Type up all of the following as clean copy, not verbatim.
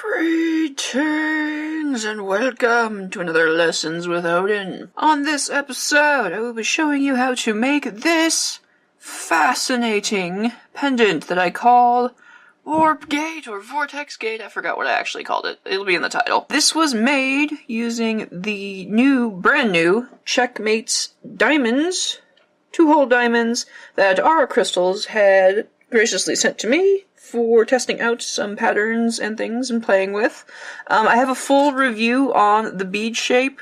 Greetings and welcome to another Lessons with Odin. On this episode, I will be showing you how to make this fascinating pendant that I call Warp Gate or Vortex Gate. I forgot what I actually called it. It'll be in the title. This was made using the brand new CzechMates diamonds, 2-hole diamonds that Aura Crystals had graciously sent to me for testing out some patterns and things and playing with. I have a full review on the bead shape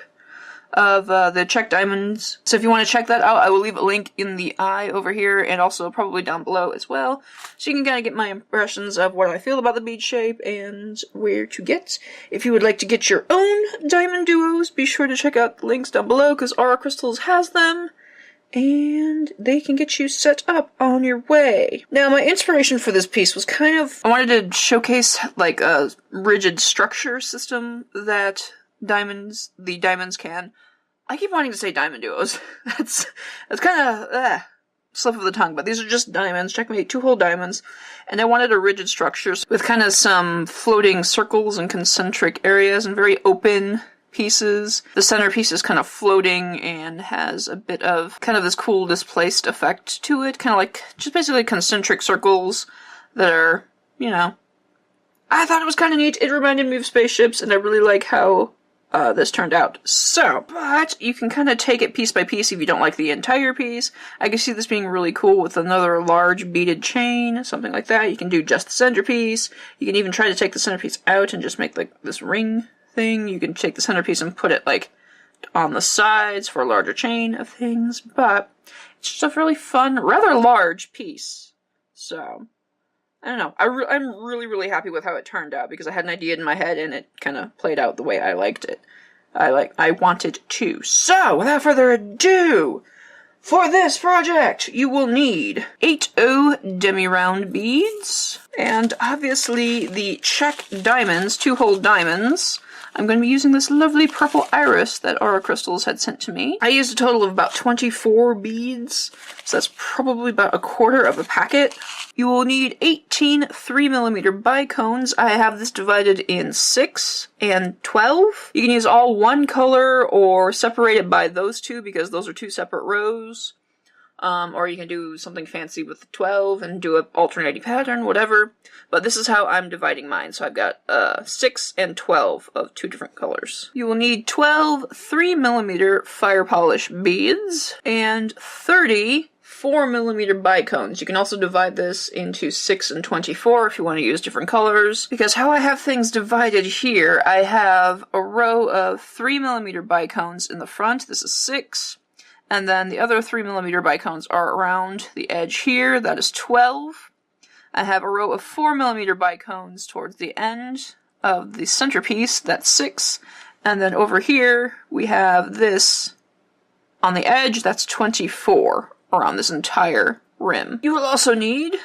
of the Czech diamonds, so if you want to check that out, I will leave a link in the eye over here and also probably down below as well, so you can kind of get my impressions of what I feel about the bead shape and where to get. If you would like to get your own diamond duos, be sure to check out the links down below because Aura Crystals has them, and they can get you set up on your way. Now, my inspiration for this piece was I wanted to showcase like a rigid structure system that the diamonds can. I keep wanting to say diamond duos. that's kind of slip of the tongue, but these are just diamonds, CzechMate 2-hole diamonds, and I wanted a rigid structure with kind of some floating circles and concentric areas and very open pieces. The centerpiece is kind of floating and has a bit of kind of this cool displaced effect to it, kind of like just basically concentric circles that are, you know, I thought it was kind of neat. It reminded me of spaceships, and I really like how this turned out. So, but you can kind of take it piece by piece if you don't like the entire piece. I can see this being really cool with another large beaded chain, something like that. You can do just the centerpiece. You can even try to take the centerpiece out and just make like this ring thing. You can take the centerpiece and put it like on the sides for a larger chain of things, but it's just a really fun, rather large piece. So, I don't know. I'm really happy with how it turned out because I had an idea in my head and it kind of played out the way I liked it. I wanted to. So, without further ado, for this project, you will need 8O Demi Round beads, and obviously the Czech diamonds, 2-hole diamonds. I'm going to be using this lovely purple iris that Aura Crystals had sent to me. I used a total of about 24 beads, so that's probably about a quarter of a packet. You will need 18 3mm bicones. I have this divided in 6 and 12. You can use all one color or separate it by those two because those are two separate rows. Or you can do something fancy with the 12 and do an alternating pattern, whatever. But this is how I'm dividing mine. So I've got 6 and 12 of 2 different colors. You will need 12 3mm fire polish beads and 30 4mm bicones. You can also divide this into 6 and 24 if you want to use different colors. Because how I have things divided here, I have a row of 3mm bicones in the front. This is 6. And then the other 3mm bicones are around the edge here. That is 12. I have a row of 4mm bicones towards the end of the centerpiece. That's 6. And then over here, we have this on the edge. That's 24 around this entire rim. You will also need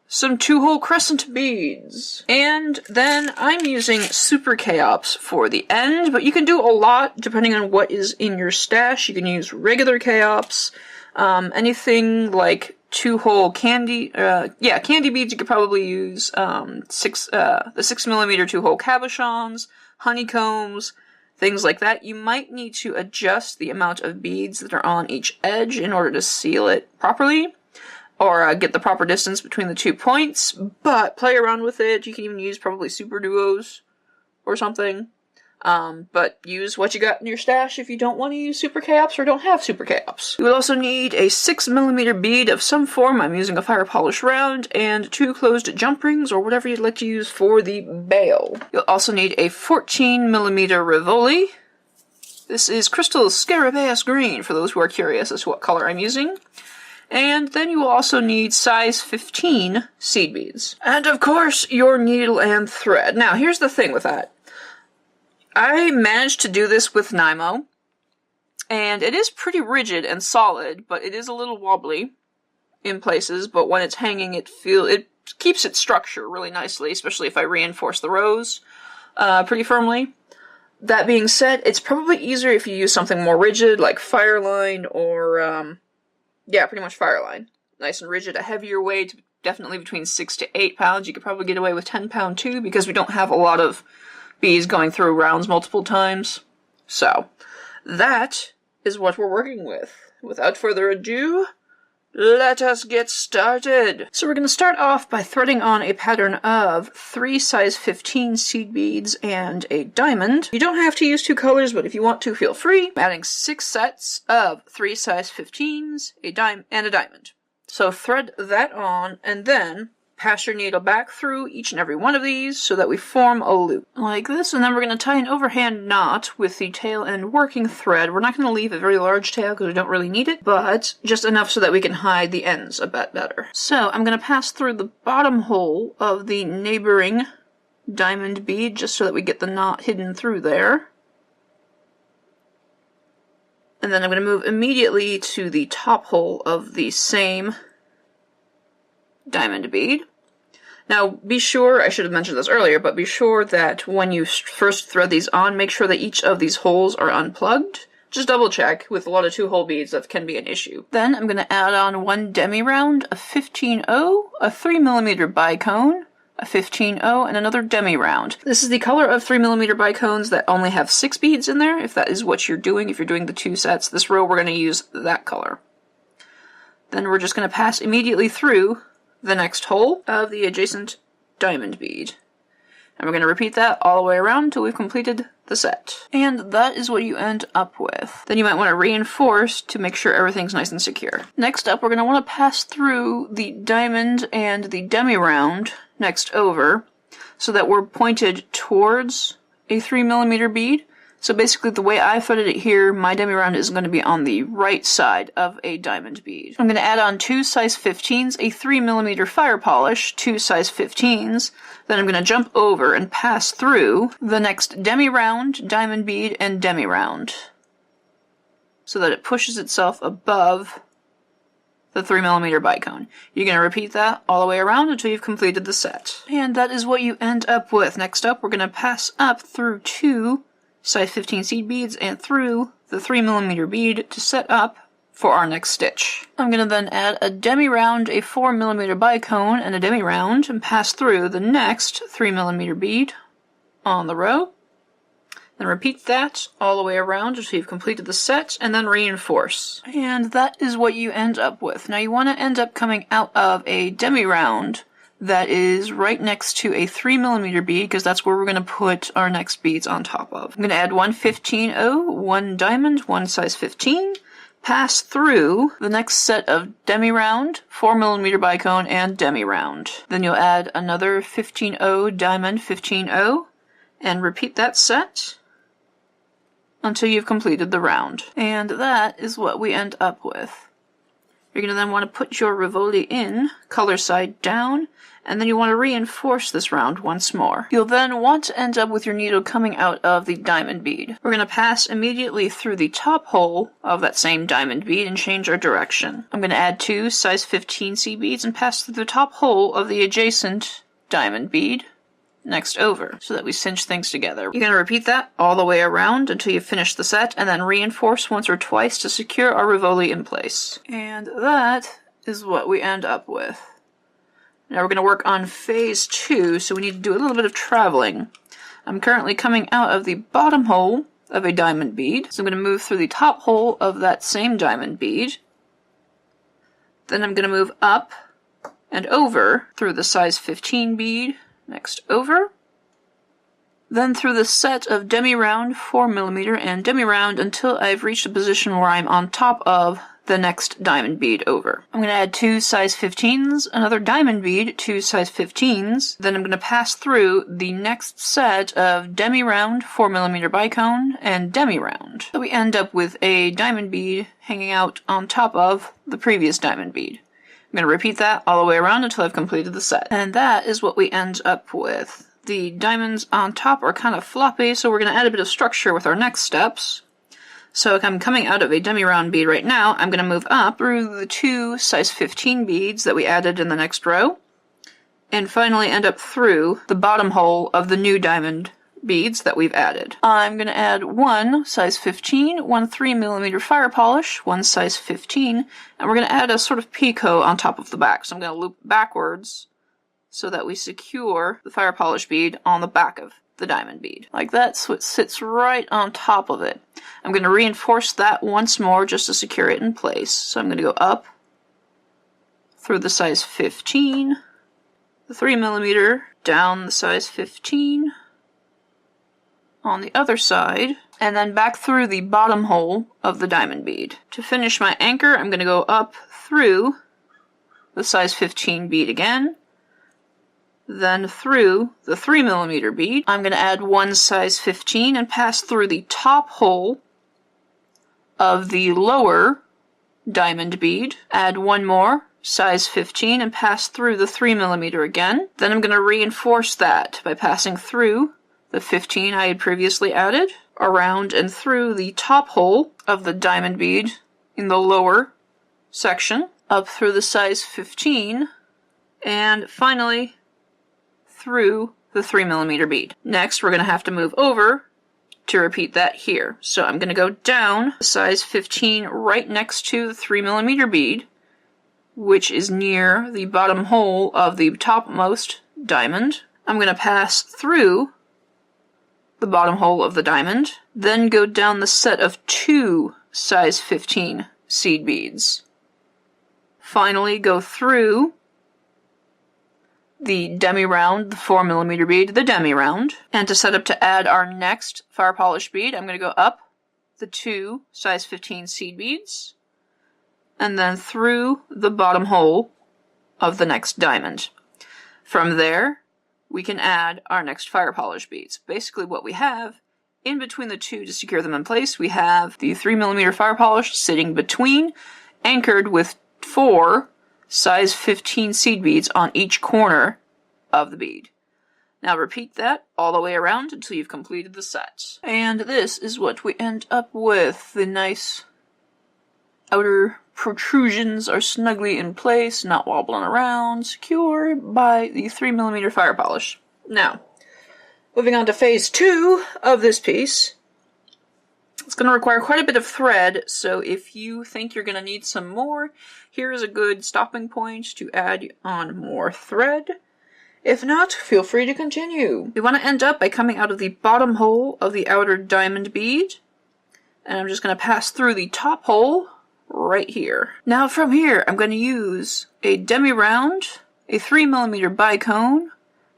some 2-hole crescent beads. And then I'm using Super Kheops for the end, but you can do a lot depending on what is in your stash. You can use regular Kheops, anything like 2-hole candy, candy beads. You could probably use the 6mm 2-hole Cabochons, Honeycombs, things like that. You might need to adjust the amount of beads that are on each edge in order to seal it properly, or get the proper distance between the 2 points, but play around with it. You can even use probably super duos or something, but use what you got in your stash if you don't want to use Super Kheops or don't have Super Kheops. You will also need a 6mm bead of some form. I'm using a fire polish round, and 2 closed Jumprings or whatever you'd like to use for the bail. You'll also need a 14mm Rivoli. This is Crystal Scarabaeus Green for those who are curious as to what color I'm using. And then you will also need size 15 seed beads. And of course, your needle and thread. Now, here's the thing with that. I managed to do this with Nymo, and it is pretty rigid and solid, but it is a little wobbly in places, but when it's hanging, it keeps its structure really nicely, especially if I reinforce the rows pretty firmly. That being said, it's probably easier if you use something more rigid, like Fireline or, yeah, pretty much Fireline. Nice and rigid, a heavier way definitely between 6 to 8 pounds. You could probably get away with 10 pound too, because we don't have a lot of beads going through rounds multiple times. So, that is what we're working with. Without further ado, let us get started. So we're going to start off by threading on a pattern of 3 size 15 seed beads and a diamond. You don't have to use 2 colors, but if you want to, feel free. I'm adding 6 sets of 3 size 15s, a dime, and a diamond. So thread that on, and then pass your needle back through each and every one of these so that we form a loop. Like this, and then we're going to tie an overhand knot with the tail end working thread. We're not going to leave a very large tail because we don't really need it, but just enough so that we can hide the ends a bit better. So I'm going to pass through the bottom hole of the neighboring diamond bead just so that we get the knot hidden through there. And then I'm going to move immediately to the top hole of the same diamond bead. Now, be sure, I should have mentioned this earlier, but be sure that when you first thread these on, make sure that each of these holes are unplugged. Just double check. With a lot of 2-hole beads, that can be an issue. Then I'm going to add on 1 Demi Round, a 15-0, a 3mm bicone, a 15-0, and another Demi Round. This is the color of 3mm bicones that only have 6 beads in there, if that is what you're doing. If you're doing the 2 sets, this row we're going to use that color. Then we're just going to pass immediately through the next hole of the adjacent diamond bead. And we're going to repeat that all the way around until we've completed the set. And that is what you end up with. Then you might want to reinforce to make sure everything's nice and secure. Next up, we're going to want to pass through the diamond and the demi round next over so that we're pointed towards a 3mm bead. So basically the way I threaded it here, my demi round is going to be on the right side of a diamond bead. I'm going to add on 2 size 15s, a 3mm fire polish, 2 size 15s. Then I'm going to jump over and pass through the next demi round, diamond bead, and demi round, so that it pushes itself above the 3mm bicone. You're going to repeat that all the way around until you've completed the set. And that is what you end up with. Next up, we're going to pass up through 2 size 15 seed beads and through the 3mm bead to set up for our next stitch. I'm going to then add a demi round, a 4mm bicone, and a demi round and pass through the next 3mm bead on the row. Then repeat that all the way around until you've completed the set, and then reinforce. And that is what you end up with. Now you want to end up coming out of a demi round that is right next to a 3mm bead, because that's where we're going to put our next beads on top of. I'm going to add 1 15-0, 1 diamond, 1 size 15, pass through the next set of demi round, 4mm bicone, and demi round. Then you'll add another 15-0, diamond, 15-0, and repeat that set until you've completed the round. And that is what we end up with. You're going to then want to put your Rivoli in, color side down, and then you want to reinforce this round once more. You'll then want to end up with your needle coming out of the diamond bead. We're going to pass immediately through the top hole of that same diamond bead and change our direction. I'm going to add 2 size 15 seed beads and pass through the top hole of the adjacent diamond bead next over, so that we cinch things together. You're going to repeat that all the way around until you finish the set, and then reinforce once or twice to secure our Rivoli in place. And that is what we end up with. Now we're going to work on phase 2, so we need to do a little bit of traveling. I'm currently coming out of the bottom hole of a diamond bead, so I'm going to move through the top hole of that same diamond bead. Then I'm going to move up and over through the size 15 bead, next over, then through the set of demi round, 4mm, and demi round until I've reached a position where I'm on top of the next diamond bead over. I'm going to add 2 size 15s, another diamond bead, 2 size 15s, then I'm going to pass through the next set of demi round, 4mm bicone, and demi round. So we end up with a diamond bead hanging out on top of the previous diamond bead. I'm going to repeat that all the way around until I've completed the set. And that is what we end up with. The diamonds on top are kind of floppy, so we're going to add a bit of structure with our next steps. So if I'm coming out of a demi round bead right now, I'm going to move up through the 2 size 15 beads that we added in the next row, and finally end up through the bottom hole of the new diamond beads that we've added. I'm going to add one size 15, one 3mm fire polish, one size 15, and we're going to add a sort of picot on top of the back. So I'm going to loop backwards so that we secure the fire polish bead on the back of the diamond bead. Like that, so it sits right on top of it. I'm going to reinforce that once more just to secure it in place. So I'm going to go up through the size 15, the 3mm, down the size 15, on the other side, and then back through the bottom hole of the diamond bead. To finish my anchor, I'm going to go up through the size 15 bead again, then through the 3mm bead. I'm going to add one size 15 and pass through the top hole of the lower diamond bead. Add one more size 15 and pass through the 3mm again. Then I'm going to reinforce that by passing through the 15 I had previously added, around and through the top hole of the diamond bead in the lower section, up through the size 15, and finally through the 3mm bead. Next, we're going to have to move over to repeat that here. So I'm going to go down the size 15 right next to the 3mm bead, which is near the bottom hole of the topmost diamond. I'm going to pass through the bottom hole of the diamond, then go down the set of 2 size 15 seed beads. Finally, go through the Demi Round, the 4mm bead, the Demi Round. And to set up to add our next fire polish bead, I'm going to go up the 2 size 15 seed beads, and then through the bottom hole of the next diamond. From there, we can add our next fire polish beads. Basically what we have in between the two to secure them in place, we have the 3mm fire polish sitting between, anchored with 4 size 15 seed beads on each corner of the bead. Now repeat that all the way around until you've completed the set. And this is what we end up with. The nice outer protrusions are snugly in place, not wobbling around, secure by the 3mm fire polish. Now, moving on to phase 2 of this piece. It's going to require quite a bit of thread, so if you think you're going to need some more, here is a good stopping point to add on more thread. If not, feel free to continue. We want to end up by coming out of the bottom hole of the outer diamond bead, and I'm just going to pass through the top hole right here. Now from here, I'm going to use a Demi Round, a 3mm bicone,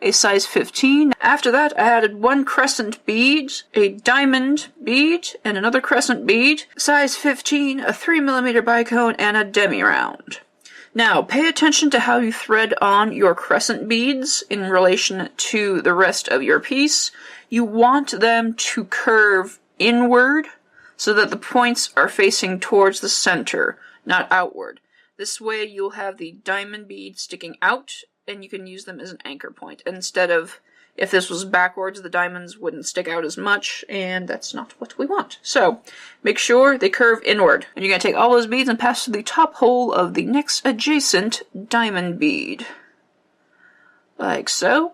a size 15. After that, I added one crescent bead, a diamond bead, and another crescent bead, size 15, a 3mm bicone, and a Demi Round. Now, pay attention to how you thread on your crescent beads in relation to the rest of your piece. You want them to curve inward, so that the points are facing towards the center, not outward. This way you'll have the diamond bead sticking out, and you can use them as an anchor point. Instead of, if this was backwards, the diamonds wouldn't stick out as much, and that's not what we want. So, make sure they curve inward. And you're going to take all those beads and pass to the top hole of the next adjacent diamond bead. Like so.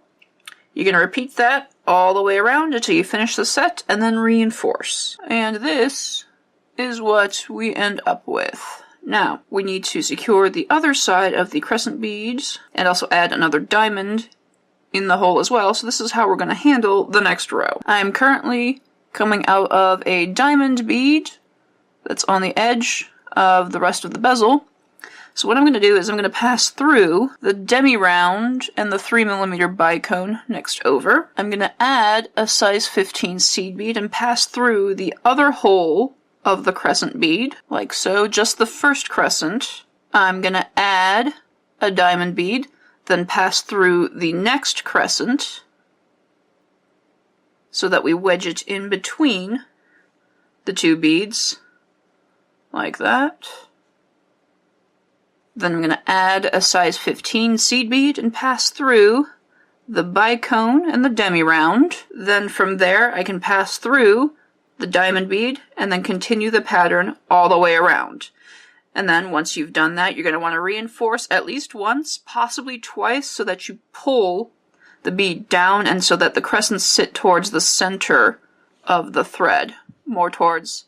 You're going to repeat that all the way around until you finish the set, and then reinforce. And this is what we end up with. Now, we need to secure the other side of the crescent beads, and also add another diamond in the hole as well, so this is how we're going to handle the next row. I'm currently coming out of a diamond bead that's on the edge of the rest of the bezel. So what I'm going to do is I'm going to pass through the Demi Round and the 3mm bicone next over. I'm going to add a size 15 seed bead and pass through the other hole of the crescent bead, like so, just the first crescent. I'm going to add a diamond bead, then pass through the next crescent, so that we wedge it in between the two beads, like that. Then I'm going to add a size 15 seed bead and pass through the bicone and the Demi Round. Then from there I can pass through the diamond bead and then continue the pattern all the way around. And then once you've done that, you're going to want to reinforce at least once, possibly twice, so that you pull the bead down, and so that the crescents sit towards the center of the thread, more towards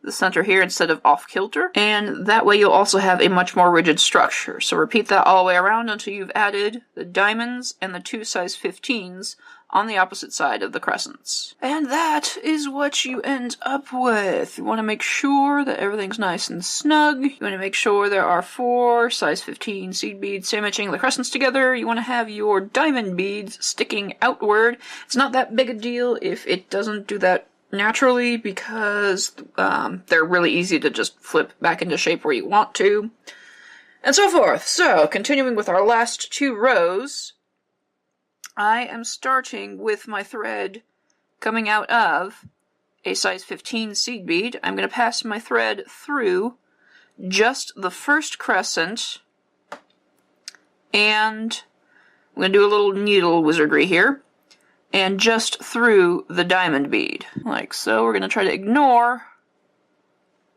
the center here instead of off kilter, and that way you'll also have a much more rigid structure. So repeat that all the way around until you've added the diamonds and the 2 size 15s on the opposite side of the crescents. And that is what you end up with. You want to make sure that everything's nice and snug. You want to make sure there are 4 size 15 seed beads sandwiching the crescents together. You want to have your diamond beads sticking outward. It's not that big a deal if it doesn't do that naturally, because they're really easy to just flip back into shape where you want to, and so forth. So, continuing with our last 2 rows, I am starting with my thread coming out of a size 15 seed bead. I'm going to pass my thread through just the first crescent, and I'm going to do a little needle wizardry here, and just through the diamond bead, like so. We're going to try to ignore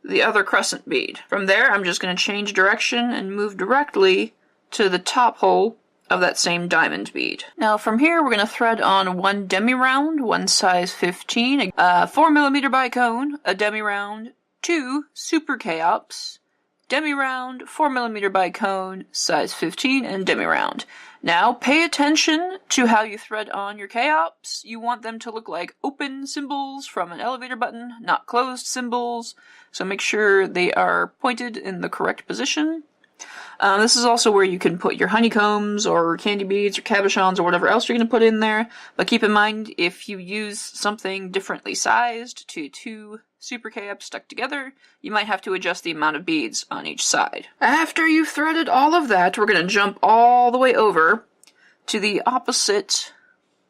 the other crescent bead. From there, I'm just going to change direction and move directly to the top hole of that same diamond bead. Now from here, we're going to thread on 1 demi round, 1 size 15, a 4mm bicone, a demi round, 2 super Kheops, demi round, 4mm bicone, size 15, and demi round. Now, pay attention to how you thread on your Kheops. You want them to look like open symbols from an elevator button, not closed symbols, so make sure they are pointed in the correct position. This is also where you can put your honeycombs or candy beads or cabochons or whatever else you're going to put in there, but keep in mind, if you use something differently sized to 2 super Kheops stuck together, you might have to adjust the amount of beads on each side. After you've threaded all of that, we're going to jump all the way over to the opposite,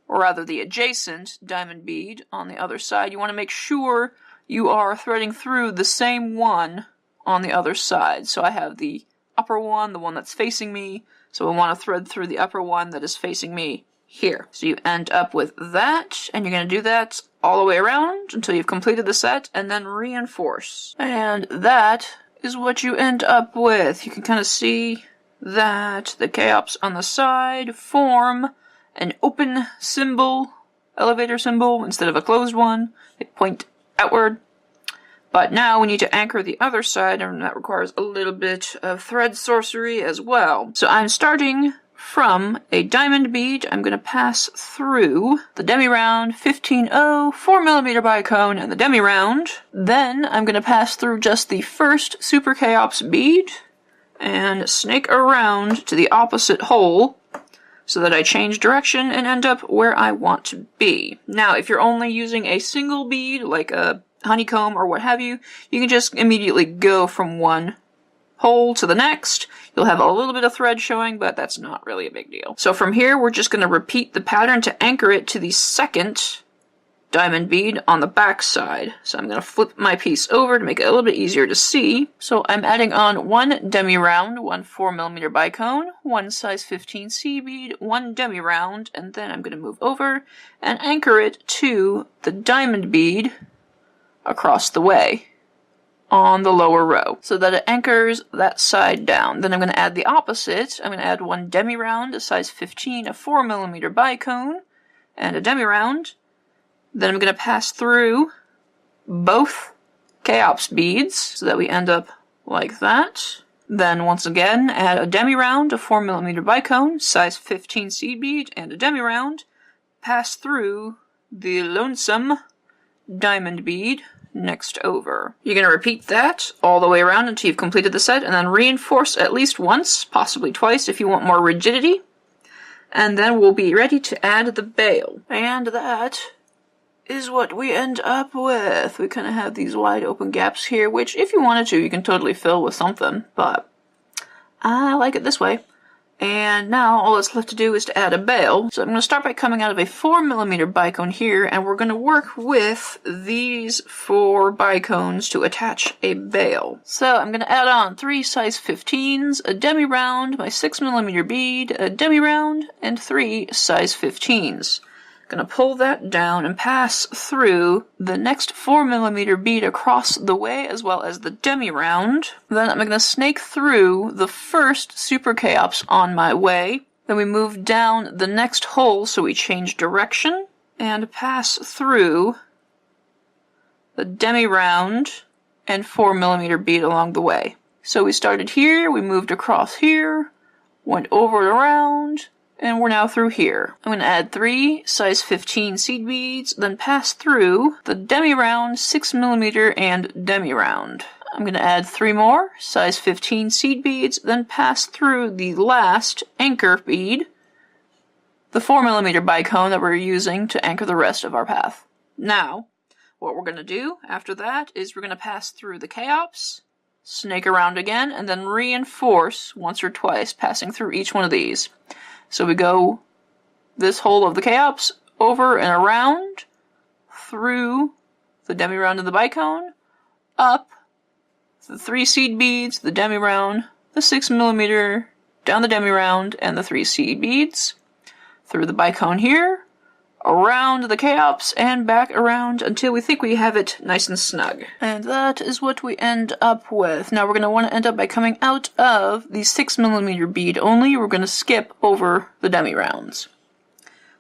or rather the adjacent, diamond bead on the other side. You want to make sure you are threading through the same one on the other side. So I have the upper one, the one that's facing me, so I want to thread through the upper one that is facing me here. So you end up with that, and you're going to do that all the way around until you've completed the set, and then reinforce. And that is what you end up with. You can kind of see that the Kheops on the side form an open symbol, elevator symbol, instead of a closed one. They point outward. But now we need to anchor the other side, and that requires a little bit of thread sorcery as well. So I'm starting from a diamond bead. I'm going to pass through the demi round, 15-0, 4mm bicone, and the demi round. Then I'm going to pass through just the first super Kheops bead and snake around to the opposite hole so that I change direction and end up where I want to be. Now, if you're only using a single bead, like a honeycomb or what have you, you can just immediately go from one hole to the next. You'll have a little bit of thread showing, but that's not really a big deal. So from here, we're just going to repeat the pattern to anchor it to the second diamond bead on the back side. So I'm going to flip my piece over to make it a little bit easier to see. So I'm adding on 1 demi round, 1 4mm bicone, 1 size 15 seed bead, 1 demi round, and then I'm going to move over and anchor it to the diamond bead across the way on the lower row so that it anchors that side down. Then I'm going to add the opposite. I'm going to add 1 demi round, a size 15, a 4mm bicone, and a demi round. Then I'm going to pass through both Kheops beads so that we end up like that. Then once again add a demi round, a 4mm bicone, size 15 seed bead, and a demi round. Pass through the lonesome diamond bead next over. You're going to repeat that all the way around until you've completed the set, and then reinforce at least once, possibly twice if you want more rigidity. And then we'll be ready to add the bail. And that is what we end up with. We kind of have these wide open gaps here, which if you wanted to, you can totally fill with something, but I like it this way. And now all that's left to do is to add a bail. So I'm going to start by coming out of a 4mm bicone here, and we're going to work with these 4 bicones to attach a bail. So I'm going to add on 3 size 15s, a demi round, my 6mm bead, a demi round, and 3 size 15s. Going to pull that down and pass through the next 4mm bead across the way, as well as the demi round. Then I'm going to snake through the first super Kheops on my way, Then we move down the next hole, so we change direction and pass through the Demi Round and 4mm bead along the way. So we started here, we moved across here, went over and around, and we're now through here. I'm going to add 3 size 15 seed beads, then pass through the Demi Round, 6mm and Demi Round. I'm going to add 3 more size 15 seed beads, then pass through the last anchor bead, the 4mm bicone that we're using to anchor the rest of our path. Now, what we're going to do after that is we're going to pass through the Kheops, snake around again, and then reinforce once or twice, passing through each one of these. So we go this hole of the Kheops, over and around, through the Demi Round and the bicone, up the 3 seed beads, the Demi Round, the 6mm, down the Demi Round, and the 3 seed beads, through the bicone here, around the Kheops, and back around until we think we have it nice and snug. And that is what we end up with. Now we're going to want to end up by coming out of the 6mm bead only. We're going to skip over the Demi Rounds.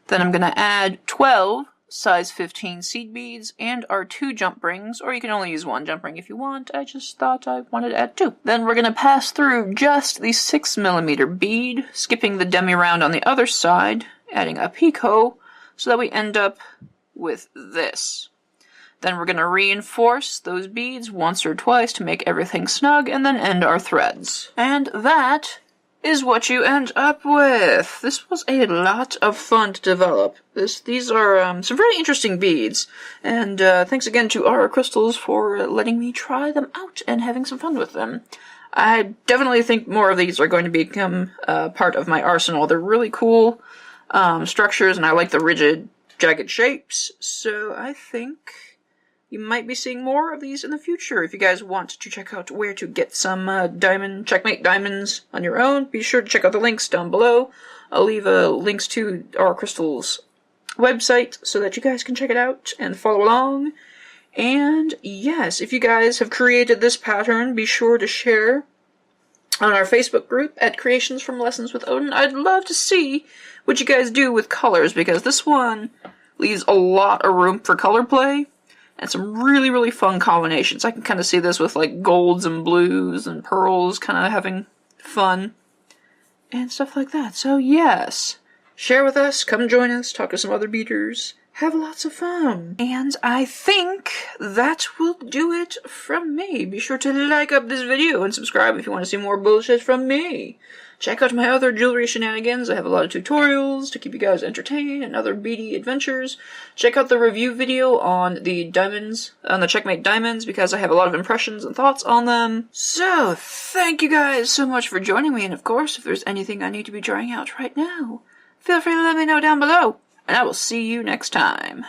Then I'm going to add 12 size 15 seed beads and our 2 Jumprings, or you can only use 1 Jumpring if you want. I just thought I wanted to add 2. Then we're going to pass through just the 6mm bead, skipping the Demi Round on the other side, adding a picot, so that we end up with this. Then we're going to reinforce those beads once or twice to make everything snug, and then end our threads. And that is what you end up with. This was a lot of fun to develop. These are some very interesting beads, and thanks again to Aura Crystals for letting me try them out and having some fun with them. I definitely think more of these are going to become part of my arsenal. They're really cool structures, and I like the rigid, jagged shapes, so I think you might be seeing more of these in the future. If you guys want to check out where to get some CzechMate diamonds on your own, be sure to check out the links down below. I'll leave links to our Crystal's website so that you guys can check it out and follow along. And yes, if you guys have created this pattern, be sure to share on our Facebook group at Creations from Lessons with Odin. I'd love to see what you guys do with colors, because this one leaves a lot of room for color play and some really, really fun combinations. I can kind of see this with like golds and blues and pearls kind of having fun and stuff like that. So yes, share with us, come join us, talk to some other beaters, have lots of fun. And I think that will do it from me. Be sure to like up this video and subscribe if you want to see more bullshit from me. Check out my other jewelry shenanigans. I have a lot of tutorials to keep you guys entertained and other beady adventures. Check out the review video on the diamonds, on the CzechMate diamonds, because I have a lot of impressions and thoughts on them. So, thank you guys so much for joining me, and of course, if there's anything I need to be trying out right now, feel free to let me know down below, and I will see you next time.